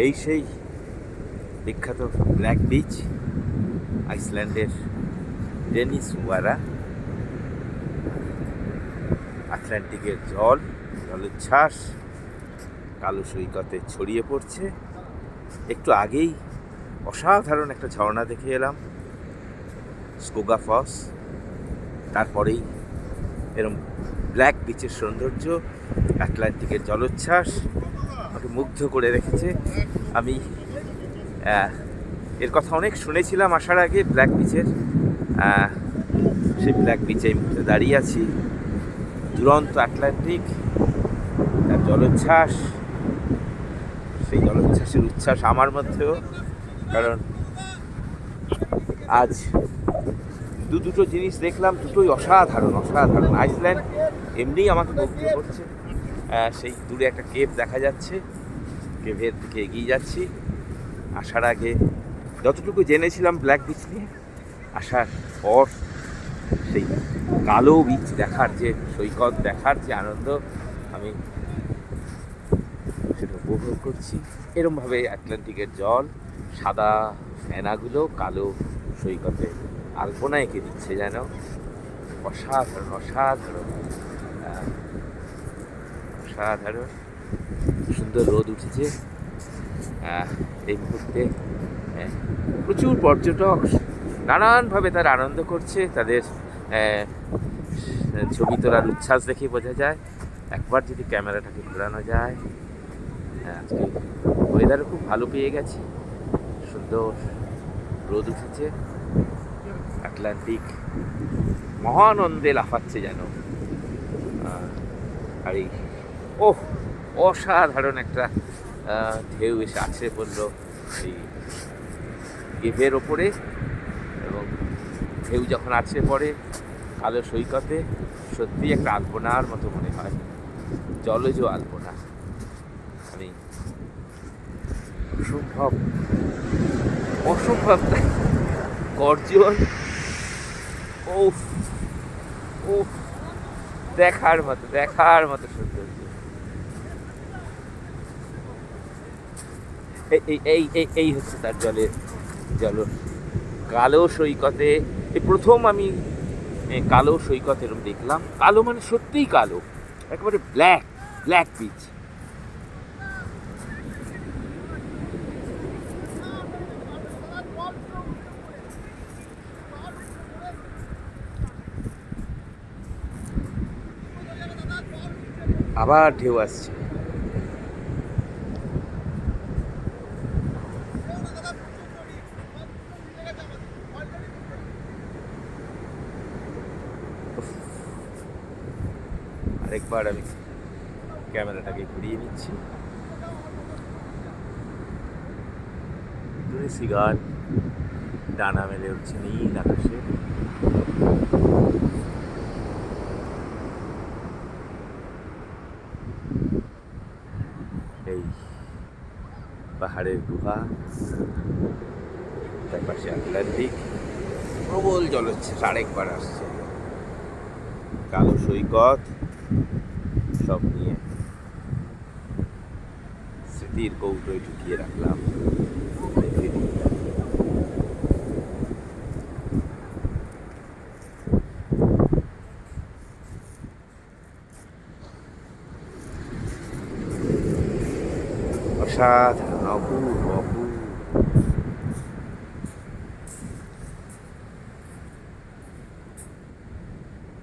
এই সেই বিখ্যাত ব্ল্যাক বিচ, আইসল্যান্ডের ডেনিস ওয়ারা। আটলান্টিকের জলোচ্ছ্বাস কালো সৈকতে ছড়িয়ে পড়ছে। একটু আগেই অসাধারণ একটা ঝর্ণা দেখে এলাম, স্কোগা ফলস। তারপরেই এরম ব্ল্যাক বিচের সৌন্দর্য, আটলান্টিকের জলোচ্ছ্বাস আমাকে মুগ্ধ করে রেখেছে। আমি এর কথা অনেক শুনেছিলাম আসার আগে, ব্ল্যাক বিচের। সেই ব্ল্যাক বিচে এই মুহূর্তে দাঁড়িয়ে আছি। দুরন্ত আটলান্টিক, তার জলোচ্ছ্বাস, সেই জলোচ্ছ্বাসের উচ্ছ্বাস আমার মধ্যেও। কারণ আজ দুটো জিনিস দেখলাম, দুটোই অসাধারণ অসাধারণ। আইসল্যান্ড এমনিই আমাকে মুগ্ধ করছে। সেই দূরে একটা কেভ দেখা যাচ্ছে, কেভের দিকে এগিয়ে যাচ্ছি। আসার আগে যতটুকু জেনেছিলাম ব্ল্যাক বিচ নিয়ে, আসার পর সেই কালো বিচ দেখার যে সৈকত দেখার যে আনন্দ, আমি সেটা উপভোগ করছি। এরমভাবে আটলান্টিকের জল, সাদা ফেনাগুলো কালো সৈকতে আলপনা এঁকে দিচ্ছে যেন। অসাধারণ অসাধারণ অসাধারণ সুন্দর রোদ উঠেছে এই মুহূর্তে। প্রচুর পর্যটক নানানভাবে তার আনন্দ করছে। তাদের ছবি তোলার উচ্ছ্বাস দেখে বোঝা যায়। একবার যদি ক্যামেরাটাকে ঘোরানো যায়। আজকে ওয়েদারও খুব ভালো পেয়ে গেছি, সুন্দর রোদ উঠেছে। আটলান্টিক মহানন্দে লাফাচ্ছে যেন। আর এই অসাধারণ একটা ঢেউ এসে আছড়ে পড়লো এই কেভের ওপরে, এবং ঢেউ যখন আছড়ে পড়ে কালো সৈকতে, সত্যি একটা আলপনার মতো মনে হয়, জলজ আলপনা। আমি অসম্ভব অসম্ভব গর্জন, দেখার মতো সৌন্দর্য। এই হচ্ছে তার জল কালো সৈকতে। এই প্রথম আমি কালো সৈকত এরকম দেখলাম। কালো মানে সত্যিই কালো, একেবারে ব্ল্যাক বিচ। আবার ঢেউ আসছে। আরেকবার আমি ক্যামেরাটাকে ঘুরিয়ে নিচ্ছি। দূরে সিগার ডানা মেলে উঠছে নীল আকাশে। এই পাহাড়ের গুহা, তার পাশে আটলান্টিক, প্রবল জলোচ্ছ্বাস আরেকবার আসছে। কালো সৈকত সব নিয়ে স্মৃতির কৌটোয় ঢুকিয়ে রাখলাম। অসাধারণ, অপূর্ব অপূর্ব।